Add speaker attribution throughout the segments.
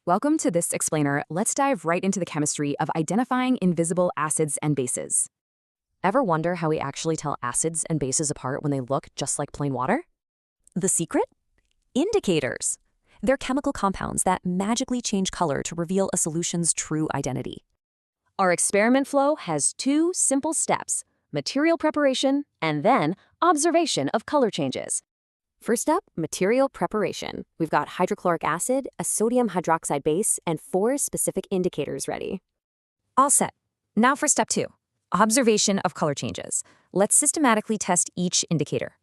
Speaker 1: Welcome to this explainer. Let's dive right into the chemistry of identifying invisible acids and bases. Ever wonder how we actually tell acids and bases apart when they look just like plain water? The secret? Indicators. They're chemical compounds that magically change color to reveal a solution's true identity. Our experiment flow has two simple steps: material preparation and then observation of color changes. First up, material preparation. We've got hydrochloric acid, a sodium hydroxide base, and 4 specific indicators ready. All set. Now for step 2, observation of color changes. Let's systematically test each indicator.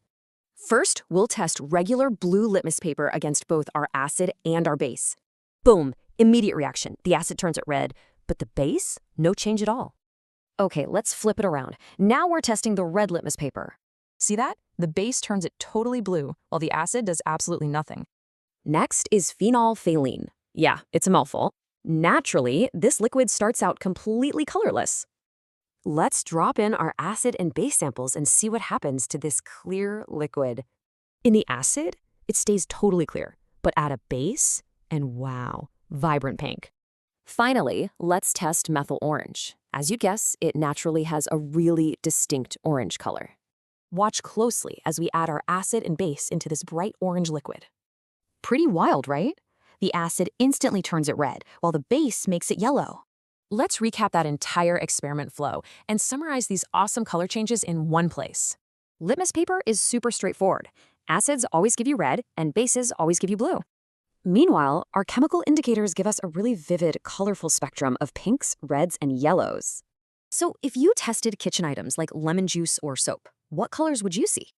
Speaker 1: First, we'll test regular blue litmus paper against both our acid and our base. Boom, immediate reaction. The acid turns it red, but the base, no change at all. Okay, let's flip it around. Now we're testing the red litmus paper. See that? The base turns it totally blue, while the acid does absolutely nothing. Next is phenolphthalein. Yeah, it's a mouthful. Naturally, this liquid starts out completely colorless. Let's drop in our acid and base samples and see what happens to this clear liquid. In the acid, it stays totally clear, but add a base, and wow, vibrant pink. Finally, let's test methyl orange. As you'd guess, it naturally has a really distinct orange color. Watch closely as we add our acid and base into this bright orange liquid. Pretty wild, right? The acid instantly turns it red, while the base makes it yellow. Let's recap that entire experiment flow and summarize these awesome color changes in one place. Litmus paper is super straightforward. Acids always give you red, and bases always give you blue. Meanwhile, our chemical indicators give us a really vivid, colorful spectrum of pinks, reds, and yellows. So if you tested kitchen items like lemon juice or soap, what colors would you see?